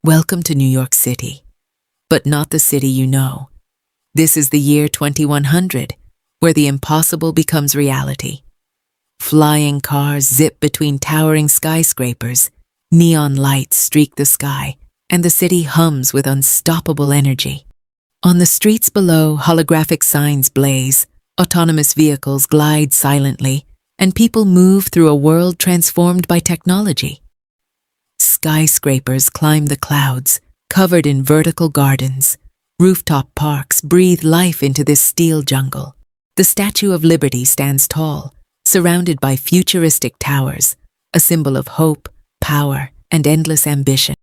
Welcome to New York City, but not the city you know. This is the year 2100, where the impossible becomes reality. Flying cars zip between towering skyscrapers, neon lights streak the sky, and the city hums with unstoppable energy. On the streets below, holographic signs blaze, autonomous vehicles glide silently, and people move through a world transformed by technology. Skyscrapers climb the clouds, covered in vertical gardens. Rooftop parks breathe life into this steel jungle. The Statue of Liberty stands tall, surrounded by futuristic towers, a symbol of hope, power, and endless ambition.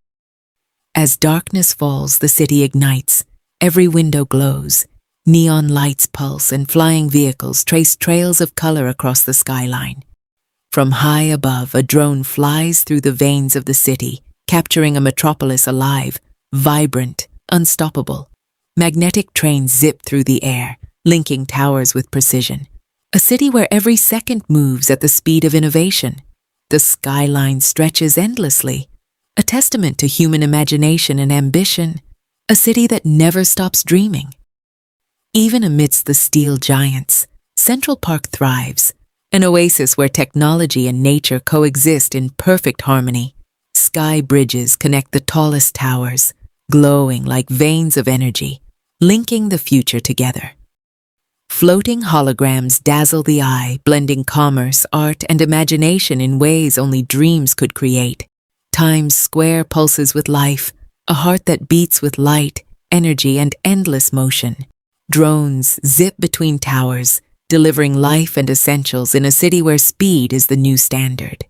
As darkness falls, the city ignites. Every window glows. Neon lights pulse and flying vehicles trace trails of color across the skyline. From high above, a drone flies through the veins of the city, capturing a metropolis alive, vibrant, unstoppable. Magnetic trains zip through the air, linking towers with precision. A city where every second moves at the speed of innovation. The skyline stretches endlessly, a testament to human imagination and ambition, a city that never stops dreaming. Even amidst the steel giants, Central Park thrives, an oasis where technology and nature coexist in perfect harmony. Sky bridges connect the tallest towers, glowing like veins of energy, linking the future together. Floating holograms dazzle the eye, blending commerce, art, and imagination in ways only dreams could create. Times Square pulses with life, a heart that beats with light, energy, and endless motion. Drones zip between towers, delivering life and essentials in a city where speed is the new standard.